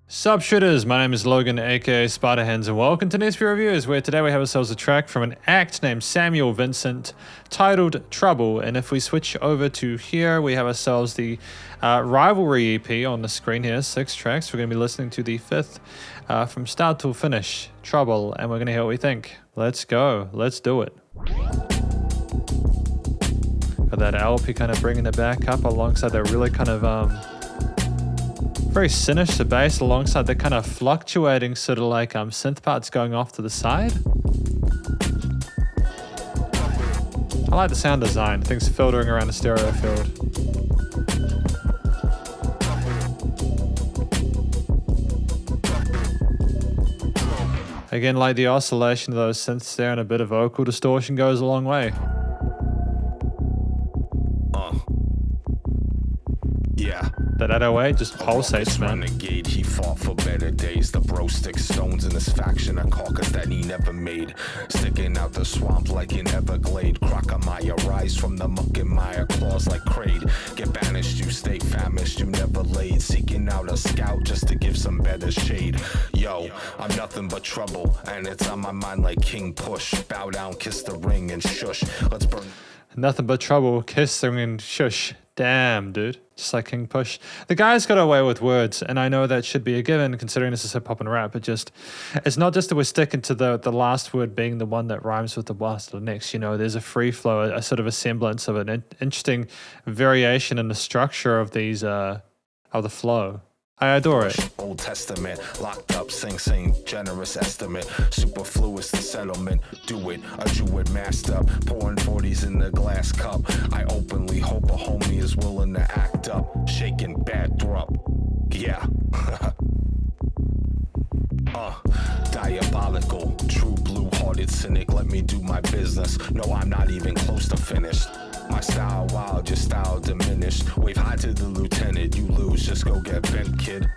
Sup shooters, my name is Logan aka Spiderhands and welcome to SP Reviews, where today we have ourselves a track from an act named Samuel Vincent titled Trouble. And if we switch over to here, we have ourselves the Rivalry EP on the screen here, 6 tracks. We're going to be listening to the 5th from start to finish, Trouble, and we're going to hear what we think. Let's go, let's do it. Got that LP kind of bringing it back up alongside that really kind of very sinister bass alongside the kind of fluctuating sort of like synth parts going off to the side. I like the sound design, things filtering around the stereo field. Again, like the oscillation of those synths there and a bit of vocal distortion goes a long way. Yeah. That 808 just pulsates, man. Renegade, he fought for better days. The bro sticks stones in his faction, a caucus that he never made. Sticking out the swamp like an Everglade. Crocamaya rise from the muck and mire, claws like Kraid. Get banished, you stay famished, you never laid. Seeking out a scout just to give some better shade. Yo, I'm nothing but trouble, and it's on my mind like King Push. Bow down, kiss the ring, and shush. Let's burn. Nothing but trouble, kiss the ring and shush. Damn, dude. Just like King Push. The guy's got away with words, and I know that should be a given considering this is hip hop and rap, but just, it's not just that we're sticking to the last word being the one that rhymes with the last of the next. You know, there's a free flow, a sort of a semblance of an interesting variation in the structure of these, of the flow. I adore it. Old Testament, locked up, sing, generous estimate, superfluous the settlement, do it, a Druid master, pouring 40s in the glass cup, I openly hope a homie is willing to act up, shaking bad drop, yeah. Diabolical, true blue-hearted cynic, let me do my business, no I'm not even close to finished. My style wild, your style diminished. Wave high to the lieutenant, you lose, just go get bent, kid.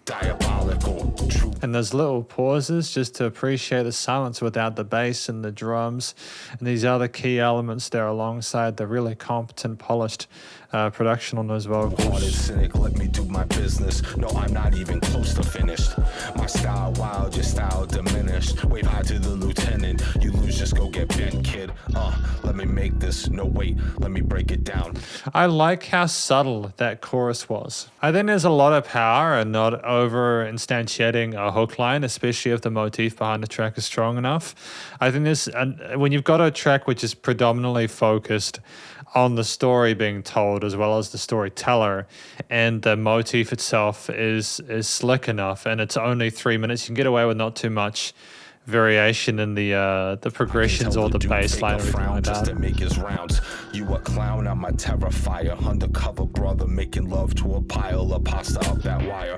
Diabolical, true. And there's little pauses just to appreciate the silence without the bass and the drums and these other key elements there alongside the really competent, polished production on those vocals. Hearted cynic, let me do my business. No, I'm not even close to finished. My style wild, your style diminished. Wave high to the lieutenant, you lose, just go get bent, kid. Let me make this, no wait, let me break it down. I like how subtle that chorus was. I think there's a lot of power and not over instantiating a hook line, especially if the motif behind the track is strong enough. I think this, when you've got a track which is predominantly focused on the story being told as well as the storyteller, and the motif itself is slick enough, and it's only 3 minutes, you can get away with not too much variation in the progressions or the bass line or anything like that. Just to make his rounds. You a clown, I'm a terrifier. Undercover brother making love to a pile of pasta up that wire.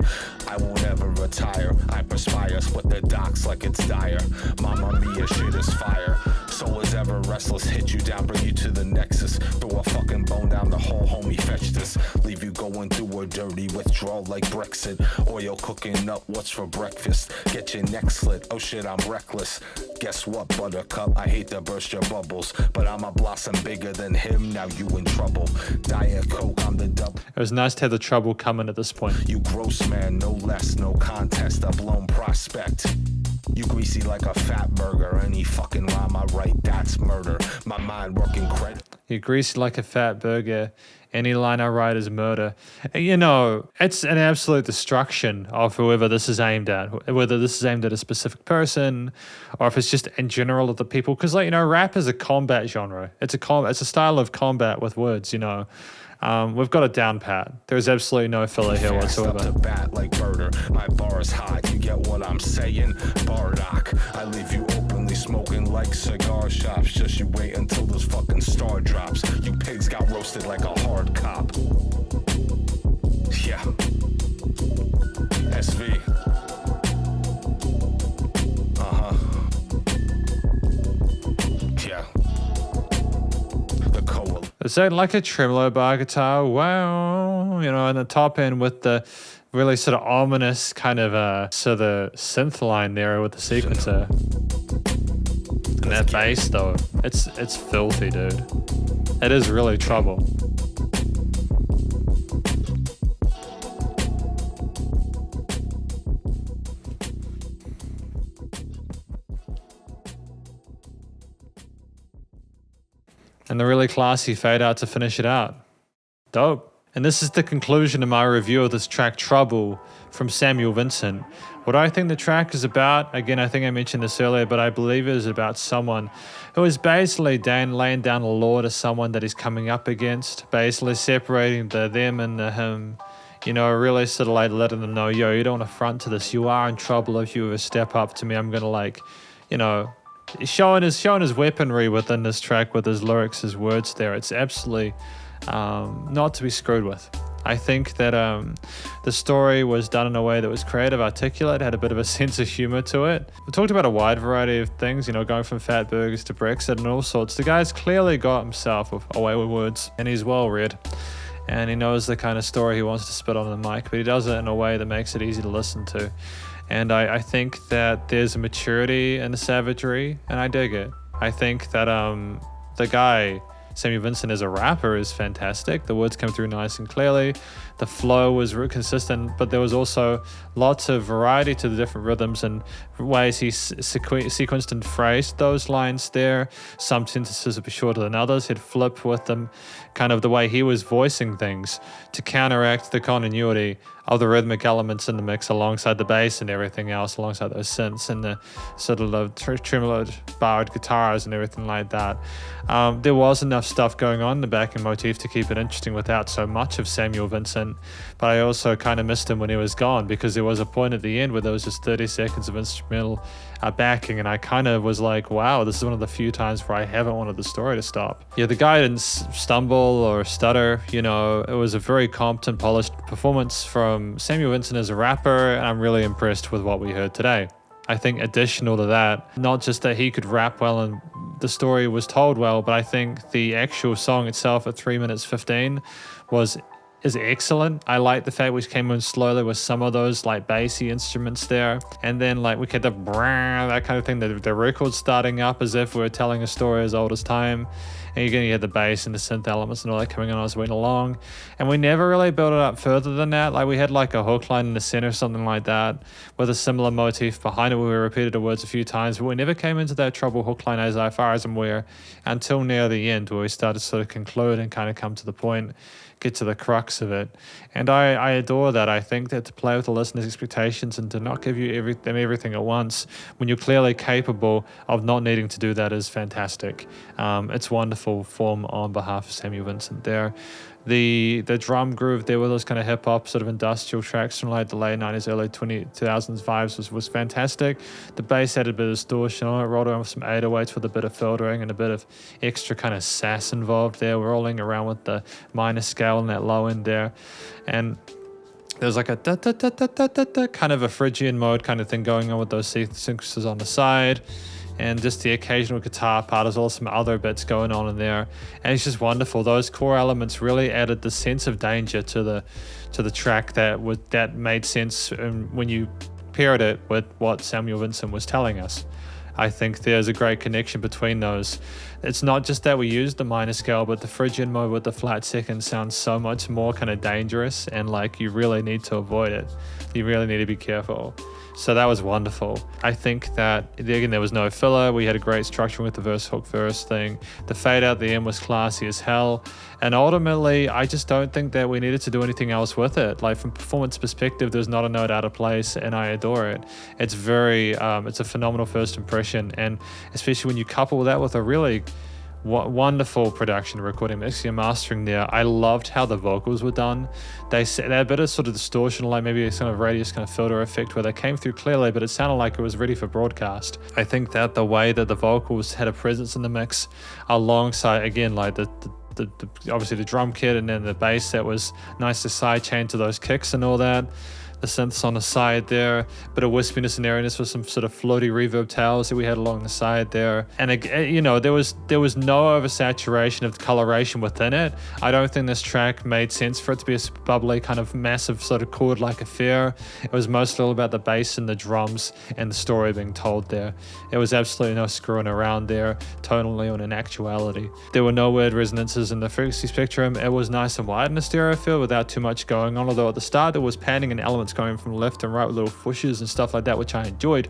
I won't ever retire. I perspire, split the docks like it's dire. Mama mia, shit is fire. Soul is ever restless, hit you down, bring you to the nexus. Throw a fucking bone down the hole, homie, fetch this. Leave you going through a dirty withdrawal like Brexit. Oil cooking up, what's for breakfast? Get your neck slit, oh shit, I'm reckless. Guess what, buttercup, I hate to burst your bubbles, but I'm a blossom bigger than him, now you in trouble. Diet Coke, I'm the double. It was nice to have the trouble coming at this point. You gross man, no less, no contest, a blown prospect. You greasy like a fat burger, any fucking rhyme I write, that's murder. My mind working credit. You're greasy like a fat burger. Any line I write is murder. You know, it's an absolute destruction of whoever this is aimed at, whether this is aimed at a specific person or if it's just in general of the people. Because, like, you know, rap is a combat genre. It's a style of combat with words, you know. We've got it down pat. There's absolutely no filler here whatsoever. Up to bat like murder. My bar is hot, you get what I'm saying? Bardock, I leave you openly smoking like cigar shops. Just you wait until this fucking star drops. You pigs got roasted like a hard cop. Yeah. SV. Yeah. The coal. Is that like a tremolo bar guitar? Wow. You know, and the top end with the really sort of ominous kind of so the synth line there with the sequencer. And that bass though, it's filthy, dude. It is really trouble. and the really classy fade out to finish it out. Dope. And this is the conclusion of my review of this track Trouble from Samuel Vincent. What I think the track is about, again, I think I mentioned this earlier, but I believe it is about someone who is basically laying down a law to someone that he's coming up against, basically separating the them and the him, you know, really sort of like letting them know, yo, you don't want to front to this. You are in trouble if you ever step up to me. I'm going to like, you know, showing his weaponry within this track with his lyrics, his words there. It's absolutely not to be screwed with. I think that the story was done in a way that was creative, articulate, had a bit of a sense of humor to it. We talked about a wide variety of things, you know, going from fat burgers to Brexit and all sorts. The guy's clearly got himself away with words, and he's well read, and he knows the kind of story he wants to spit on the mic, but he does it in a way that makes it easy to listen to. And I think that there's a maturity and a savagery, and I dig it. I think that the guy, Samuel Vincent, as a rapper is fantastic. The words come through nice and clearly. The flow was consistent, but there was also lots of variety to the different rhythms and ways he sequenced and phrased those lines there. Some sentences would be shorter than others. He'd flip with them, kind of the way he was voicing things to counteract the continuity of the rhythmic elements in the mix alongside the bass and everything else, alongside those synths and the sort of tremolo barred guitars and everything like that. There was enough stuff going on in the backing motif to keep it interesting without so much of Samuel Vincent, but I also kind of missed him when he was gone, because there was a point at the end where there was just 30 seconds of instrumental backing, and I kind of was like, wow, this is one of the few times where I haven't wanted the story to stop. Yeah, the guy didn't stumble or stutter, you know, it was a very competent, polished performance from Samuel Vincent as a rapper, and I'm really impressed with what we heard today. I think additional to that, not just that he could rap well and the story was told well, but I think the actual song itself at 3 minutes 15 is excellent. I like the fact we came in slowly with some of those like bassy instruments there, and then like we get the that kind of thing, the record starting up as if we were telling a story as old as time, and again you had the bass and the synth elements and all that coming on as we went along, and we never really built it up further than that. Like we had like a hook line in the center, something like that, with a similar motif behind it where we repeated the words a few times, but we never came into that Trouble hook line as far as I'm aware until near the end, where we started to sort of conclude and kind of come to the point, get to the crux of it. And I adore that. I think that to play with the listener's expectations and to not give you everything at once when you're clearly capable of not needing to do that is fantastic. It's wonderful form on behalf of Samuel Vincent there. The drum groove there with those kind of hip hop sort of industrial tracks from like the late 90s, early 2000s vibes was fantastic. The bass had a bit of distortion on it, rolled around with some 808s with a bit of filtering and a bit of extra kind of sass involved there, rolling around with the minor scale and that low end there. And there's like a da da da da da da da kind of a Phrygian mode kind of thing going on with those sequences on the side. And just the occasional guitar part, as well as some other bits going on in there, and it's just wonderful. Those core elements really added the sense of danger to the track that made sense when you paired it with what Samuel Vincent was telling us. I think there's a great connection between those. It's not just that we used the minor scale, but the Phrygian mode with the flat second sounds so much more kind of dangerous, and like you really need to avoid it. You really need to be careful. So that was wonderful. I think that, again, there was no filler. We had a great structure with the verse, hook, verse thing. The fade out at the end was classy as hell. And ultimately, I just don't think that we needed to do anything else with it. Like from performance perspective, there's not a note out of place, and I adore it. It's it's a phenomenal first impression. And especially when you couple that with a really wonderful production, recording, mixing and mastering there. I loved how the vocals were done. They had a bit of sort of distortion, like maybe a kind of radius kind of filter effect where they came through clearly, but it sounded like it was ready for broadcast. I think that the way that the vocals had a presence in the mix alongside, again, like the obviously the drum kit and then the bass that was nice to sidechain to those kicks and all that. The synths on the side there, bit of wispiness and airiness with some sort of floaty reverb tails that we had along the side there. And you know, there was no oversaturation of coloration within it. I don't think this track made sense for it to be a bubbly kind of massive sort of chord-like affair. It was mostly all about the bass and the drums and the story being told there. There was absolutely no screwing around there, tonally or in actuality. There were no weird resonances in the frequency spectrum. It was nice and wide in the stereo field without too much going on, although at the start there was panning and elements parts going from left and right with little whooshes and stuff like that, which I enjoyed.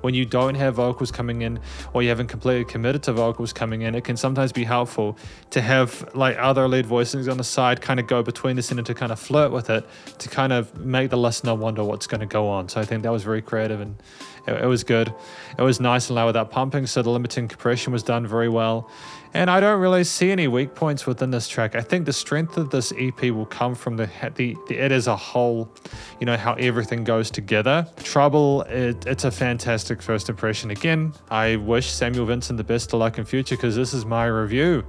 When you don't have vocals coming in, or you haven't completely committed to vocals coming in, it can sometimes be helpful to have like other lead voicings on the side kind of go between the center to kind of flirt with it, to kind of make the listener wonder what's going to go on. So I think that was very creative, and it was good. It was nice and loud without pumping, so the limiting compression was done very well. And I don't really see any weak points within this track. I think the strength of this EP will come from the it as a whole, you know, how everything goes together. Trouble, it's a fantastic first impression. Again, I wish Samuel Vincent the best of luck in future, because this is my review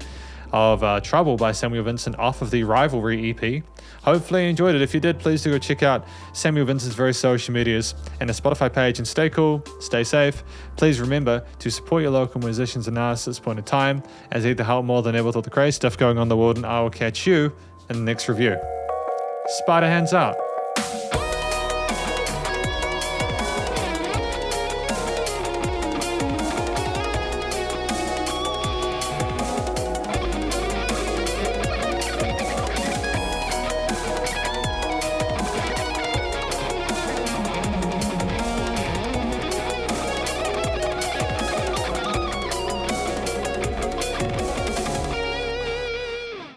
of Trouble by Samuel Vincent off of the Rivalry EP. Hopefully you enjoyed it. If you did, please do go check out Samuel Vincent's various social medias and a Spotify page, and stay cool, stay safe. Please remember to support your local musicians and artists at this point in time, as they help more than ever with all the crazy stuff going on in the world, and I will catch you in the next review. Spiderhands out.